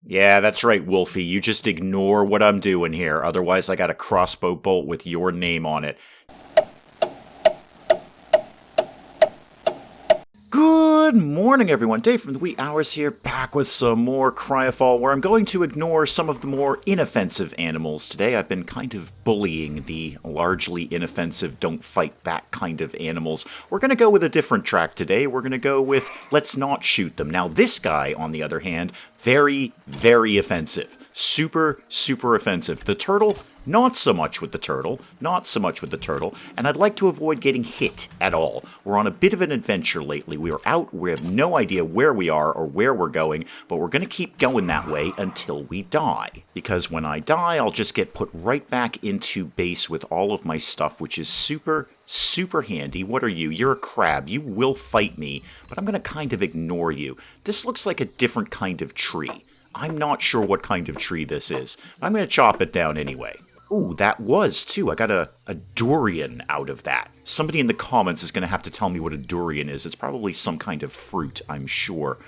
Yeah, that's right, Wolfie. You just ignore what I'm doing here. Otherwise, I got a crossbow bolt with your name on it. Good morning, everyone. Dave from the Wee Hours here, back with some more CryoFall, where I'm going to ignore some of the more inoffensive animals today. I've been kind of bullying the largely inoffensive, don't fight back kind of animals. We're going to go with a different track today. We're going to go with let's not shoot them. Now, this guy, on the other hand, very, very offensive. Super, super offensive. The turtle, not so much with the turtle, and I'd like to avoid getting hit at all. We're on a bit of an adventure lately. We are out, we have no idea where we are or where we're going, but we're going to keep going that way until we die. Because when I die, I'll just get put right back into base with all of my stuff, which is super, super handy. What are you? You're a crab. You will fight me, but I'm going to kind of ignore you. This looks like a different kind of tree. I'm not sure what kind of tree this is. I'm going to chop it down anyway. Ooh, that was, too. I got a durian out of that. Somebody in the comments is going to have to tell me what a durian is. It's probably some kind of fruit, I'm sure.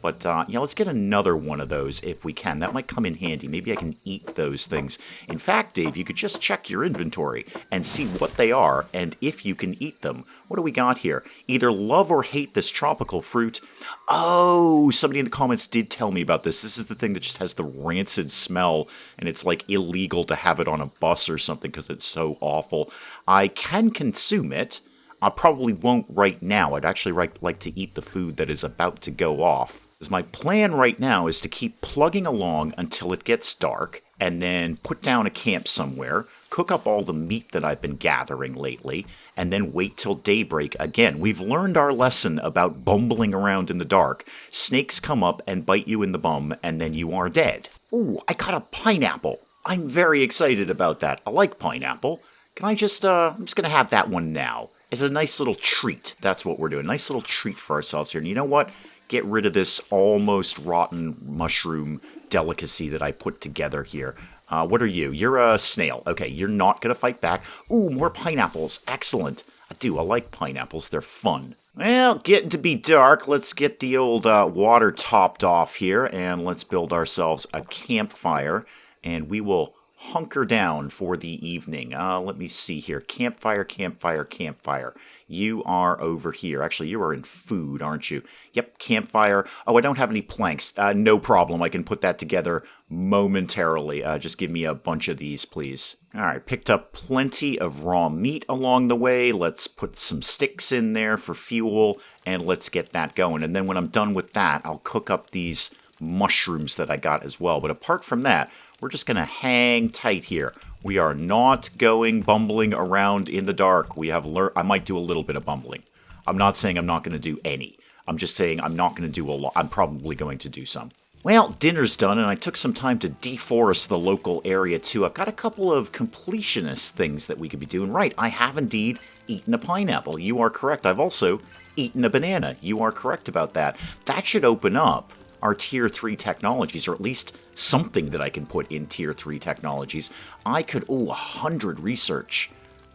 But, yeah, let's get another one of those if we can. That might come in handy. Maybe I can eat those things. In fact, Dave, you could just check your inventory and see what they are and if you can eat them. What do we got here? Either love or hate this tropical fruit. Oh, somebody in the comments did tell me about this. This is the thing that just has the rancid smell, and it's, like, illegal to have it on a bus or something because it's so awful. I can consume it. I probably won't right now. I'd actually like to eat the food that is about to go off. Because my plan right now is to keep plugging along until it gets dark, and then put down a camp somewhere, cook up all the meat that I've been gathering lately, and then wait till daybreak. Again, we've learned our lesson about bumbling around in the dark. Snakes come up and bite you in the bum, and then you are dead. Ooh, I got a pineapple. I'm very excited about that. I like pineapple. Can I just, I'm just going to have that one now. It's a nice little treat. That's what we're doing. Nice little treat for ourselves here. And you know what? Get rid of this almost rotten mushroom delicacy that I put together here. What are you? You're a snail. Okay, you're not going to fight back. Ooh, more pineapples. Excellent. I like pineapples. They're fun. Well, getting to be dark. Let's get the old water topped off here, and let's build ourselves a campfire, and we will hunker down for the evening. Let me see here. Campfire, campfire, campfire. You are over here. Actually, you are in food, aren't you? Yep, campfire. Oh, I don't have any planks. No problem. I can put that together momentarily. Just give me a bunch of these, please. All right, picked up plenty of raw meat along the way. Let's put some sticks in there for fuel, and let's get that going. And then when I'm done with that, I'll cook up these mushrooms that I got as well. But apart from that, we're just going to hang tight here. We are not going bumbling around in the dark. We have I might do a little bit of bumbling. I'm not saying I'm not going to do any. I'm just saying I'm not going to do a lot. I'm probably going to do some. Well, dinner's done, and I took some time to deforest the local area, too. I've got a couple of completionist things that we could be doing. Right, I have indeed eaten a pineapple. You are correct. I've also eaten a banana. You are correct about that. That should open up our Tier 3 technologies, or at least something that I can put in Tier 3 technologies. I could, 100 research.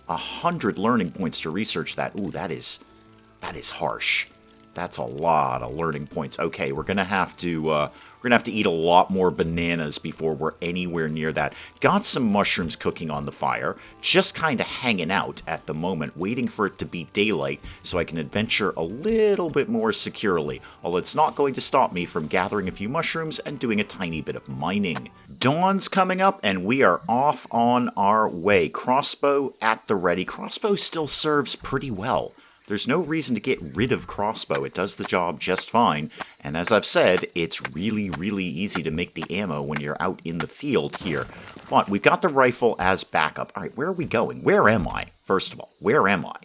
100 learning points to research that. That is harsh. That's a lot of learning points. Okay, we're gonna have to eat a lot more bananas before we're anywhere near that. Got some mushrooms cooking on the fire, just kind of hanging out at the moment, waiting for it to be daylight so I can adventure a little bit more securely. Although it's not going to stop me from gathering a few mushrooms and doing a tiny bit of mining. Dawn's coming up, and we are off on our way. Crossbow at the ready. Crossbow still serves pretty well. There's no reason to get rid of crossbow. It does the job just fine. And as I've said, it's really, really easy to make the ammo when you're out in the field here. But we've got the rifle as backup. All right, where are we going? Where am I? First of all, where am I?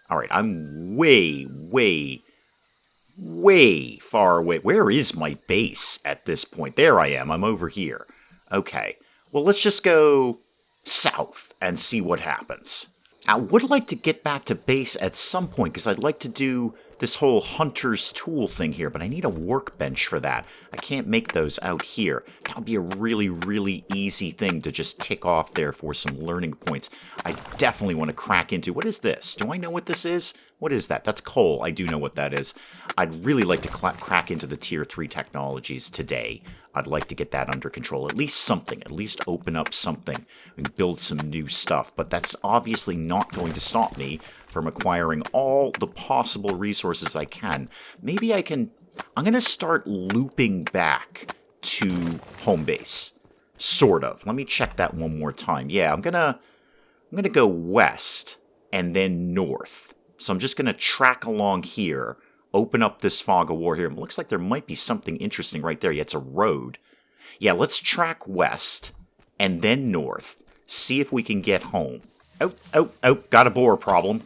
All right, I'm way, way, way far away. Where is my base at this point? There I am. I'm over here. Okay. Well, let's just go south and see what happens. I would like to get back to base at some point, because I'd like to do this whole hunter's tool thing here, but I need a workbench for that. I can't make those out here. That would be a really, really easy thing to just tick off there for some learning points. I definitely want to crack into. What is this? Do I know what this is? What is that? That's coal. I do know what that is. I'd really like to crack into the Tier 3 technologies today. I'd like to get that under control. At least something. At least open up something and build some new stuff. But that's obviously not going to stop me from acquiring all the possible resources I can. Maybe I can... I'm going to start looping back to home base. Sort of. Let me check that one more time. Yeah, I'm gonna go west and then north. So I'm just going to track along here, open up this fog of war here. It looks like there might be something interesting right there. Yeah, it's a road. Yeah, let's track west and then north. See if we can get home. Oh, got a boar problem.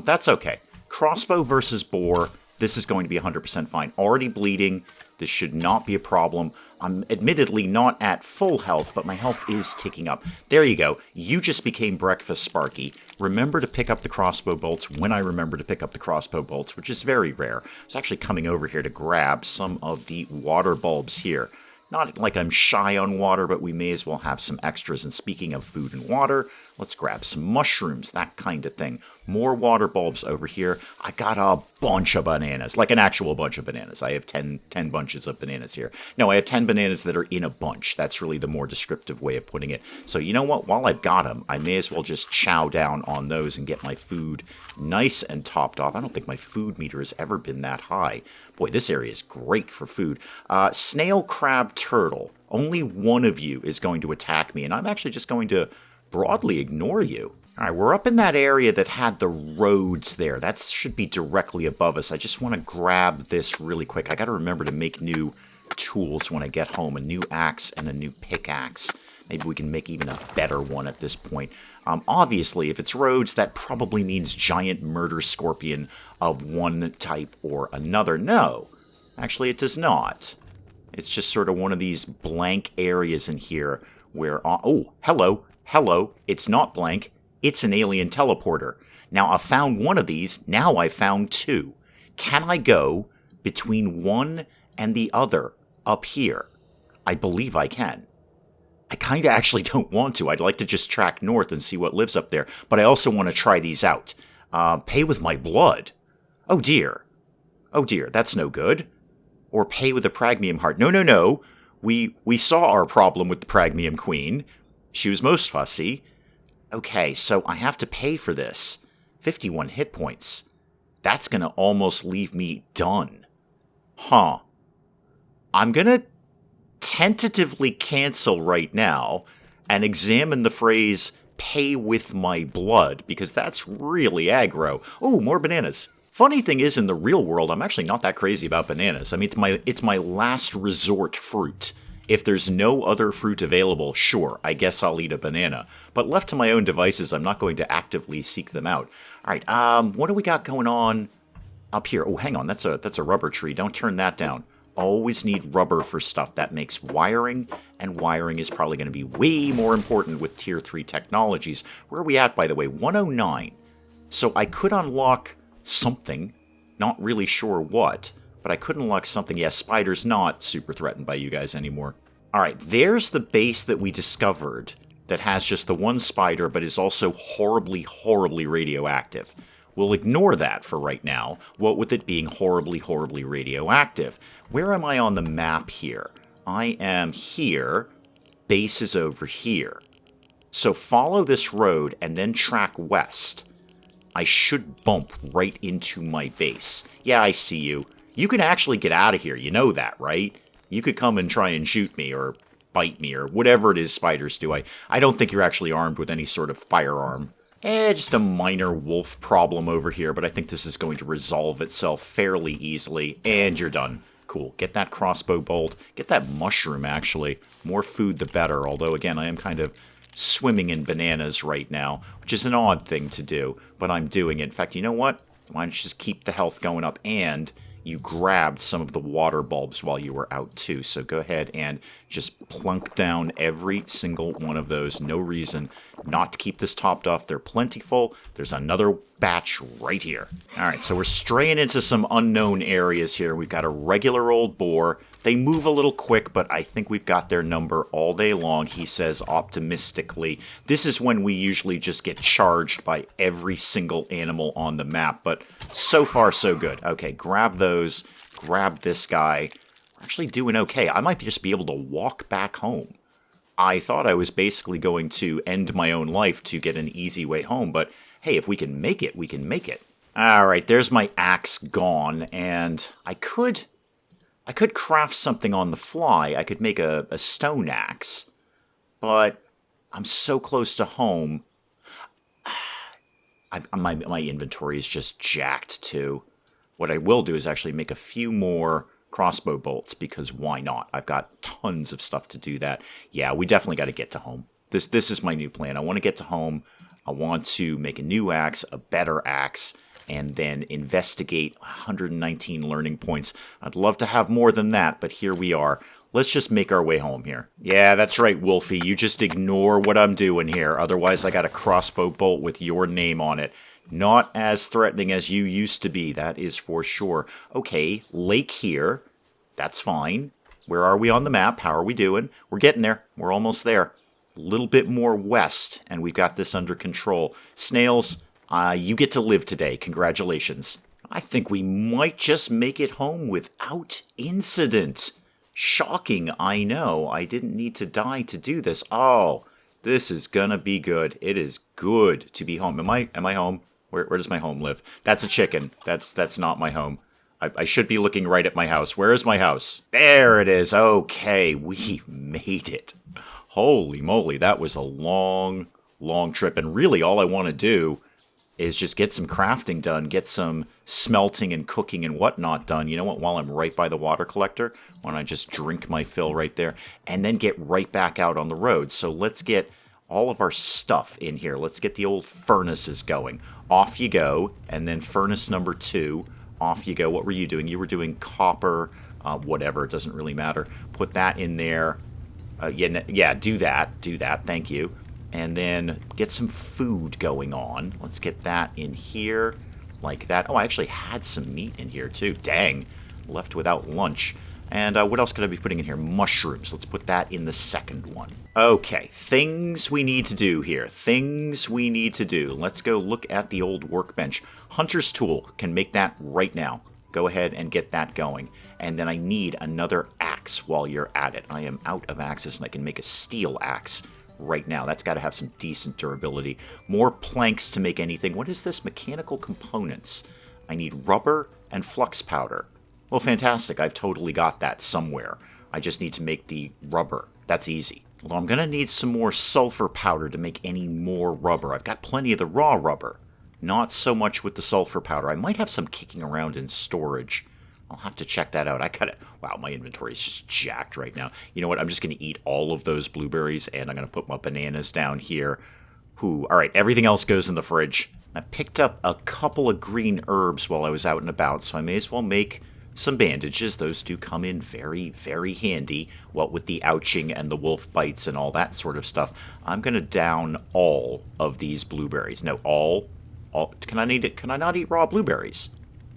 That's okay. Crossbow versus boar. This is going to be 100% fine. Already bleeding. This should not be a problem. I'm admittedly not at full health, but my health is ticking up. There you go. You just became breakfast, Sparky. Remember to pick up the crossbow bolts when I remember to pick up the crossbow bolts, which is very rare. I was actually coming over here to grab some of the water bulbs here. Not like I'm shy on water, but we may as well have some extras. And speaking of food and water, let's grab some mushrooms, that kind of thing. More water bulbs over here. I got a bunch of bananas, like an actual bunch of bananas. I have 10 bunches of bananas here. No, I have 10 bananas that are in a bunch. That's really the more descriptive way of putting it. So you know what? While I've got them, I may as well just chow down on those and get my food nice and topped off. I don't think my food meter has ever been that high. Boy, this area is great for food. Snail, crab, turtle. Only one of you is going to attack me, and I'm actually just going to broadly ignore you. All right, we're up in that area that had the roads there. That should be directly above us. I just want to grab this really quick. I got to remember to make new tools when I get home. A new axe and a new pickaxe. Maybe we can make even a better one at this point. Obviously, if it's roads, that probably means giant murder scorpion of one type or another. No, actually it does not. It's just sort of one of these blank areas in here where... oh, hello. It's not blank. It's an alien teleporter. Now, I found one of these. Now I found two. Can I go between one and the other up here? I believe I can. I kind of actually don't want to. I'd like to just track north and see what lives up there. But I also want to try these out. Pay with my blood. Oh, dear. That's no good. Or pay with a pragmium heart. No. We saw our problem with the pragmium queen. She was most fussy. Okay, so I have to pay for this. 51 hit points. That's going to almost leave me done. Huh. I'm going to tentatively cancel right now and examine the phrase, pay with my blood, because that's really aggro. Oh, more bananas. Funny thing is, in the real world, I'm actually not that crazy about bananas. I mean, it's my last resort fruit. If there's no other fruit available, sure, I guess I'll eat a banana. But left to my own devices, I'm not going to actively seek them out. All right, what do we got going on up here? Oh, hang on, that's a rubber tree. Don't turn that down. Always need rubber for stuff. That makes wiring, and wiring is probably going to be way more important with Tier 3 technologies. Where are we at, by the way? 109. So I could unlock something, not really sure what, but I could unlock something. Yeah, Spider's not super threatened by you guys anymore. All right, there's the base that we discovered that has just the one spider, but is also horribly, horribly radioactive. We'll ignore that for right now, what with it being horribly, horribly radioactive. Where am I on the map here? I am here. Base is over here. So follow this road and then track west. I should bump right into my base. Yeah, I see you. You can actually get out of here. You know that, right? You could come and try and shoot me or bite me or whatever it is spiders do. I don't think you're actually armed with any sort of firearm. Just a minor wolf problem over here, but I think this is going to resolve itself fairly easily. And you're done. Cool. Get that crossbow bolt. Get that mushroom, actually. More food, the better. Although, again, I am kind of swimming in bananas right now, which is an odd thing to do, but I'm doing it. In fact, you know what? Why don't you just keep the health going up? And you grabbed some of the water bulbs while you were out, too. So go ahead and just plunk down every single one of those. No reason not to keep this topped off. They're plentiful. There's another batch right here. All right, so we're straying into some unknown areas here. We've got a regular old boar. They move a little quick, but I think we've got their number all day long, he says optimistically. This is when we usually just get charged by every single animal on the map, but so far so good. Okay, grab those, grab this guy. We're actually doing okay. I might just be able to walk back home. I thought I was basically going to end my own life to get an easy way home, but hey, if we can make it, we can make it. Alright, there's my axe gone, and I could craft something on the fly. I could make a stone axe, but I'm so close to home. My inventory is just jacked, too. What I will do is actually make a few more crossbow bolts, because why not? I've got tons of stuff to do that. Yeah, we definitely got to get to home. This is my new plan. I want to get to home. I want to make a new axe, a better axe, and then investigate 119 learning points. I'd love to have more than that, but here we are. Let's just make our way home here. Yeah, that's right, Wolfie. You just ignore what I'm doing here. Otherwise, I got a crossbow bolt with your name on it. Not as threatening as you used to be, that is for sure. Okay, lake here. That's fine. Where are we on the map? How are we doing? We're getting there. We're almost there. A little bit more west, and we've got this under control. Snails, you get to live today. Congratulations. I think we might just make it home without incident. Shocking, I know. I didn't need to die to do this. Oh, this is gonna be good. It is good to be home. Am I home? Where does my home live? That's a chicken. That's not my home. I should be looking right at my house. Where is my house? There it is. Okay, we made it. Holy moly, that was a long, long trip. And really, all I want to do is just get some crafting done, get some smelting and cooking and whatnot done. You know what? While I'm right by the water collector, why don't I just drink my fill right there and then get right back out on the road. So let's get all of our stuff in here. Let's get the old furnaces going. Off you go. And then furnace number 2. Off you go. What were you doing? You were doing copper, whatever. It doesn't really matter. Put that in there. Yeah, do that. Do that. Thank you. And then get some food going on. Let's get that in here like that. Oh, I actually had some meat in here too. Dang. Left without lunch. And what else could I be putting in here? Mushrooms. Let's put that in the second one. Okay, things we need to do here. Things we need to do. Let's go look at the old workbench. Hunter's tool can make that right now. Go ahead and get that going. And then I need another axe while you're at it. I am out of axes and I can make a steel axe right now. That's got to have some decent durability. More planks to make anything. What is this? Mechanical components. I need rubber and flux powder. Well, fantastic. I've totally got that somewhere. I just need to make the rubber. That's easy. Although I'm going to need some more sulfur powder to make any more rubber. I've got plenty of the raw rubber. Not so much with the sulfur powder. I might have some kicking around in storage. I'll have to check that out. I gotta... Wow, my inventory is just jacked right now. You know what? I'm just going to eat all of those blueberries, and I'm going to put my bananas down here. All right, everything else goes in the fridge. I picked up a couple of green herbs while I was out and about, so I may as well make some bandages. Those do come in very, very handy, what with the ouching and the wolf bites and all that sort of stuff. I'm going to down all of these blueberries. No, all. Can I not eat raw blueberries?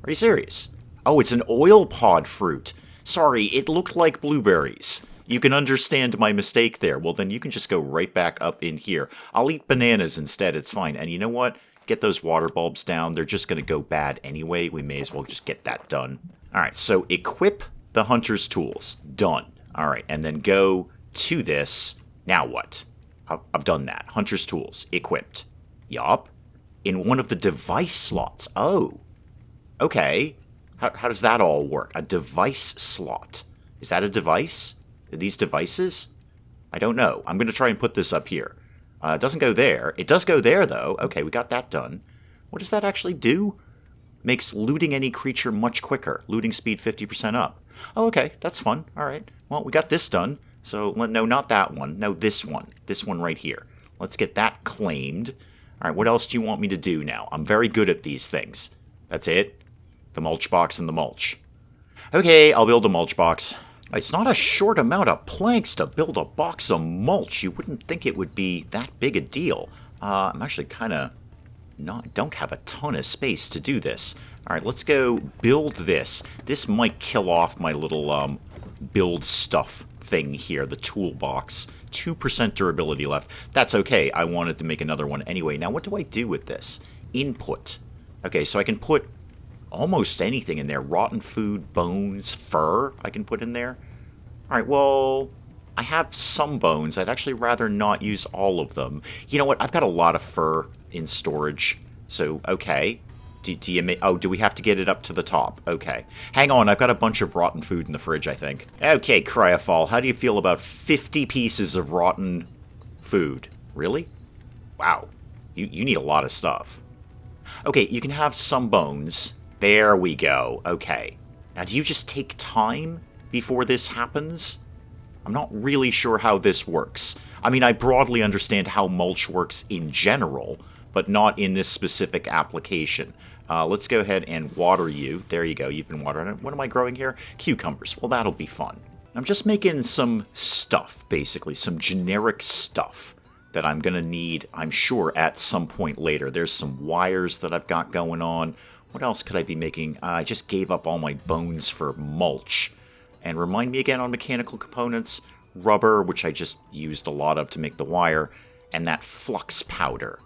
Are you serious? Oh, it's an oil pod fruit. Sorry, it looked like blueberries. You can understand my mistake there. Well, then you can just go right back up in here. I'll eat bananas instead. It's fine. And you know what? Get those water bulbs down. They're just going to go bad anyway. We may as well just get that done. All right, so equip the hunter's tools. Done. All right, and then go to this. Now what? I've done that. Hunter's tools. Equipped. Yup. In one of the device slots. Oh. Okay. How does that all work? A device slot. Is that a device? Are these devices? I don't know. I'm going to try and put this up here. It doesn't go there. It does go there, though. Okay, we got that done. What does that actually do? Makes looting any creature much quicker. Looting speed 50% up. Oh, okay. That's fun. All right. Well, we got this done. So, no, not that one. No, this one. This one right here. Let's get that claimed. All right, what else do you want me to do now? I'm very good at these things. That's it? The mulch box and the mulch. Okay, I'll build a mulch box. It's not a short amount of planks to build a box of mulch. You wouldn't think it would be that big a deal. I'm actually kind of don't have a ton of space to do this. All right, let's go build this. This might kill off my little build stuff thing here, the toolbox. 2% durability left. That's okay. I wanted to make another one anyway. Now, what do I do with this? Input. Okay, so I can put almost anything in there. Rotten food, bones, fur I can put in there. All right, well, I have some bones. I'd actually rather not use all of them. You know what? I've got a lot of fur in storage. So, okay. Do we have to get it up to the top? Okay. Hang on, I've got a bunch of rotten food in the fridge, I think. Okay, CryoFall, how do you feel about 50 pieces of rotten food? Really? Wow. You need a lot of stuff. Okay, you can have some bones. There we go. Okay. Now, do you just take time before this happens? I'm not really sure how this works. I mean, I broadly understand how mulch works in general, but not in this specific application. Let's go ahead and water you. There you go. You've been watering it. What am I growing here? Cucumbers. Well, that'll be fun. I'm just making some stuff, basically. Some generic stuff that I'm going to need, I'm sure, at some point later. There's some wires that I've got going on. What else could I be making? I just gave up all my bones for mulch. And remind me again on mechanical components. Rubber, which I just used a lot of to make the wire. And that flux powder.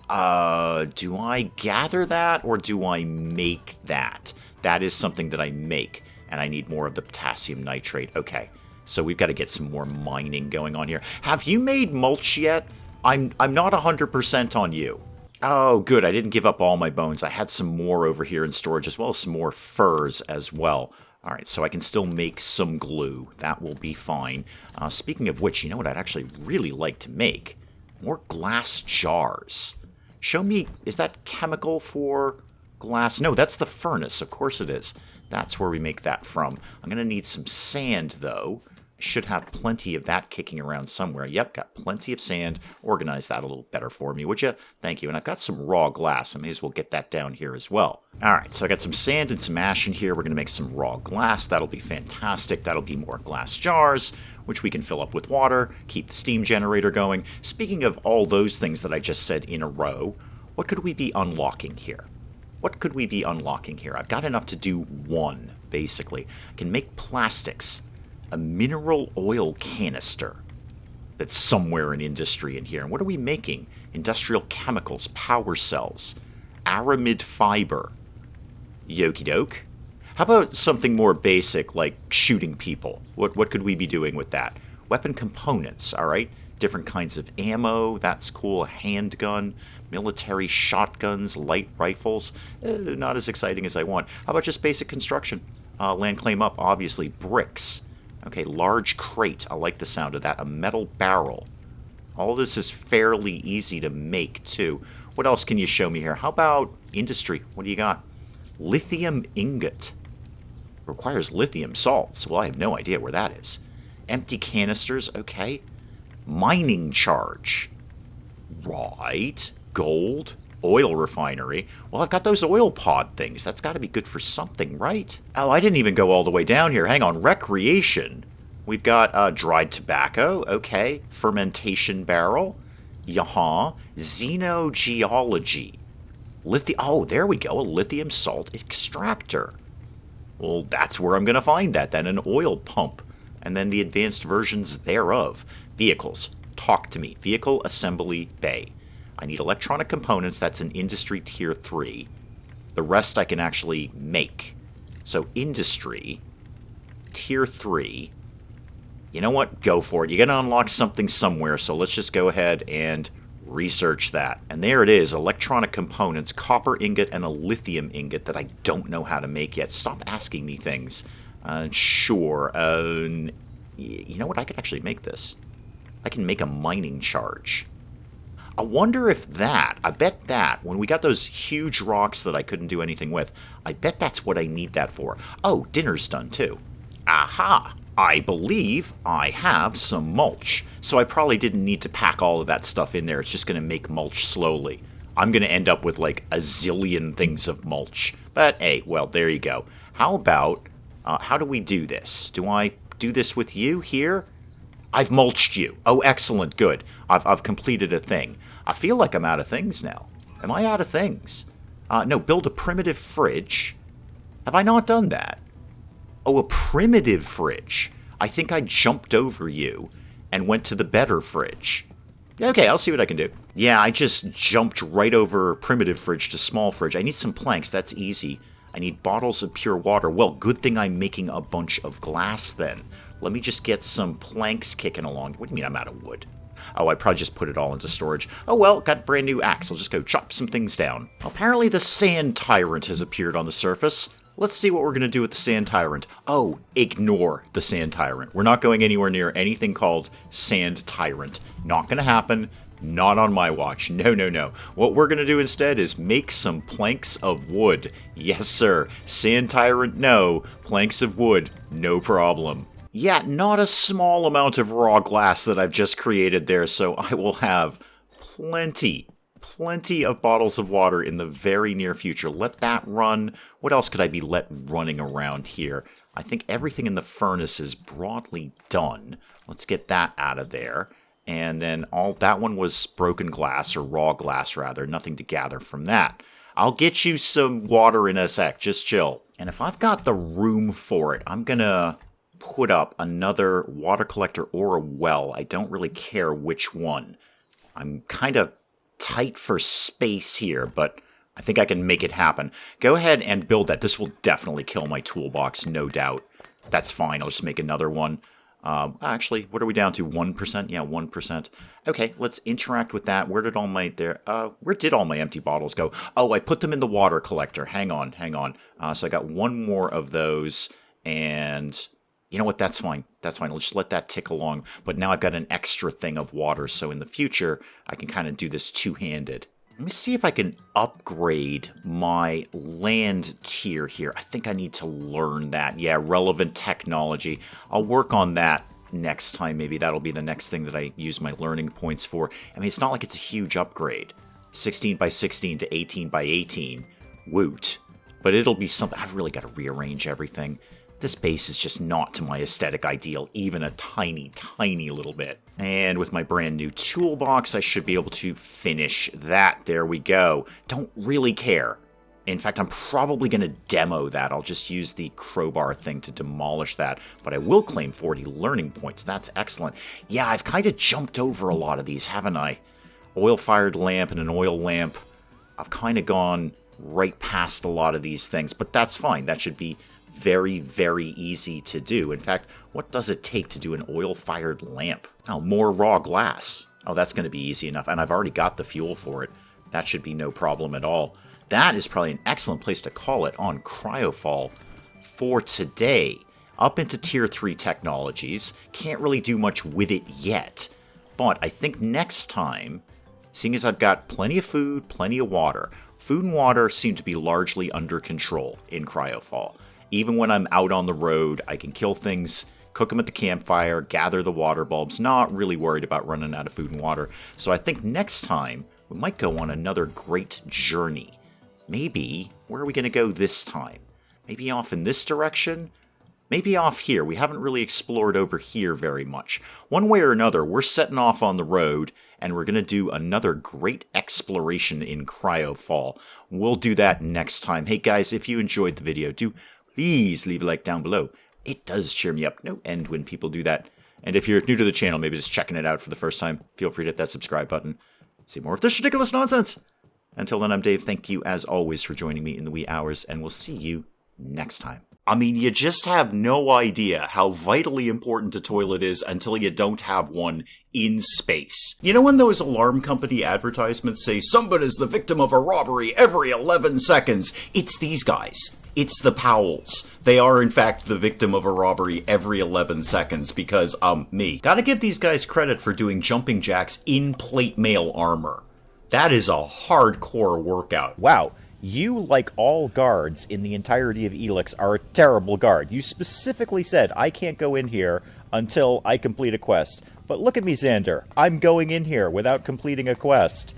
Do I gather that or do I make that? That is something that I make, and I need more of the potassium nitrate. Okay, so we've got to get some more mining going on here. Have you made mulch yet? I'm not 100% on you. Oh, good, I didn't give up all my bones. I had some more over here in storage, as well as some more furs as well. All right, so I can still make some glue. That will be fine. Speaking of which, you know what I'd actually really like to make? More glass jars. Show me, is that chemical for glass? No, that's the furnace. Of course it is. That's where we make that from. I'm going to need some sand, though. I should have plenty of that kicking around somewhere. Yep, got plenty of sand. Organize that a little better for me, would you? Thank you. And I've got some raw glass. I may as well get that down here as well. All right, so I got some sand and some ash in here. We're going to make some raw glass. That'll be fantastic. That'll be more glass jars, which we can fill up with water, keep the steam generator going. Speaking of all those things that I just said in a row, what could we be unlocking here? What could we be unlocking here? I've got enough to do one, basically. I can make plastics. A mineral oil canister. That's somewhere in industry in here. And what are we making? Industrial chemicals, power cells, aramid fiber. Yokie doke. How about something more basic like shooting people? What could we be doing with that? Weapon components, all right? Different kinds of ammo, that's cool. A handgun, military shotguns, light rifles. Not as exciting as I want. How about just basic construction? Land claim up, obviously. Bricks. Okay, large crate. I like the sound of that. A metal barrel. All this is fairly easy to make, too. What else can you show me here? How about industry? What do you got? Lithium ingot. Requires lithium salts. Well, I have no idea where that is. Empty canisters. Okay. Mining charge. Right. Gold. Oil refinery. Well, I've got those oil pod things. That's got to be good for something, right? Oh, I didn't even go all the way down here. Hang on. Recreation. We've got dried tobacco. Okay. Fermentation barrel. Yaha. Xenogeology. Oh, there we go. A lithium salt extractor. Well, that's where I'm going to find that then. An oil pump. And then the advanced versions thereof. Vehicles. Talk to me. Vehicle assembly bay. I need electronic components. That's an industry tier 3. The rest I can actually make. So industry, tier 3. You know what? Go for it. You're going to unlock something somewhere, so let's just go ahead and research that. And there it is, electronic components, copper ingot and a lithium ingot that I don't know how to make yet. Stop asking me things. Sure. You know what? I could actually make this. I can make a mining charge. I wonder if I bet that, when we got those huge rocks that I couldn't do anything with, I bet that's what I need that for. Oh, dinner's done too. Aha! I believe I have some mulch. So I probably didn't need to pack all of that stuff in there. It's just going to make mulch slowly. I'm going to end up with like a zillion things of mulch. But hey, well, there you go. How about, how do we do this? Do I do this with you here? I've mulched you. Oh, excellent, good. I've completed a thing. I feel like I'm out of things now. Am I out of things? No, build a primitive fridge. Have I not done that? Oh, a primitive fridge. I think I jumped over you and went to the better fridge. Okay, I'll see what I can do. Yeah, I just jumped right over primitive fridge to small fridge. I need some planks, that's easy. I need bottles of pure water. Well, good thing I'm making a bunch of glass then. Let me just get some planks kicking along. What do you mean I'm out of wood? Oh, I probably just put it all into storage. Oh well, got a brand new axe. I'll just go chop some things down. Apparently the sand tyrant has appeared on the surface. Let's see what we're going to do with the sand tyrant. Oh, ignore the sand tyrant. We're not going anywhere near anything called sand tyrant. Not going to happen. Not on my watch. No, no, no. What we're going to do instead is make some planks of wood. Yes, sir. Sand tyrant, no. Planks of wood, no problem. Yeah, not a small amount of raw glass that I've just created there, so I will have plenty of bottles of water in the very near future. Let that run. What else could I be let running around here? I think everything in the furnace is broadly done. Let's get that out of there. And then that one was broken glass, or raw glass rather. Nothing to gather from that. I'll get you some water in a sec. Just chill. And if I've got the room for it, I'm gonna put up another water collector or a well. I don't really care which one. I'm kind of tight for space here, but I think I can make it happen. Go ahead and build that. This will definitely kill my toolbox, no doubt. That's fine. I'll just make another one. Actually, what are we down to? 1%? Yeah, 1%. Okay, let's interact with that. Where did all my empty bottles go? Oh, I put them in the water collector. Hang on. So I got one more of those, and you know what? That's fine. I'll just let that tick along. But now I've got an extra thing of water, so in the future, I can kind of do this two-handed. Let me see if I can upgrade my land tier here. I think I need to learn that. Yeah, relevant technology. I'll work on that next time. Maybe that'll be the next thing that I use my learning points for. I mean, it's not like it's a huge upgrade. 16 by 16 to 18 by 18. Woot. But it'll be something. I've really got to rearrange everything. This base is just not to my aesthetic ideal, even a tiny, tiny little bit. And with my brand new toolbox, I should be able to finish that. There we go. Don't really care. In fact, I'm probably going to demo that. I'll just use the crowbar thing to demolish that. But I will claim 40 learning points. That's excellent. Yeah, I've kind of jumped over a lot of these, haven't I? Oil-fired lamp and an oil lamp. I've kind of gone right past a lot of these things. But that's fine. That should be very, very easy to do. In fact, what does it take to do an oil-fired lamp? Oh, more raw glass. Oh, that's going to be easy enough. And I've already got the fuel for it. That should be no problem at all. That is probably an excellent place to call it on CryoFall for today. Up into Tier 3 technologies. Can't really do much with it yet. But I think next time, seeing as I've got plenty of food, plenty of water, food and water seem to be largely under control in CryoFall. Even when I'm out on the road, I can kill things, cook them at the campfire, gather the water bulbs, not really worried about running out of food and water. So I think next time, we might go on another great journey. Maybe, where are we going to go this time? Maybe off in this direction? Maybe off here. We haven't really explored over here very much. One way or another, we're setting off on the road, and we're going to do another great exploration in CryoFall. We'll do that next time. Hey guys, if you enjoyed the video, please leave a like down below. It does cheer me up no end when people do that. And if you're new to the channel, maybe just checking it out for the first time, feel free to hit that subscribe button. See more of this ridiculous nonsense. Until then, I'm Dave. Thank you, as always, for joining me in the wee hours, and we'll see you next time. I mean, you just have no idea how vitally important a toilet is until you don't have one in space. You know when those alarm company advertisements say, somebody's the victim of a robbery every 11 seconds? It's these guys. It's the Powells. They are, in fact, the victim of a robbery every 11 seconds because, me. Gotta give these guys credit for doing jumping jacks in plate mail armor. That is a hardcore workout. Wow. You, like all guards in the entirety of Elix, are a terrible guard. You specifically said, I can't go in here until I complete a quest. But look at me, Xander. I'm going in here without completing a quest.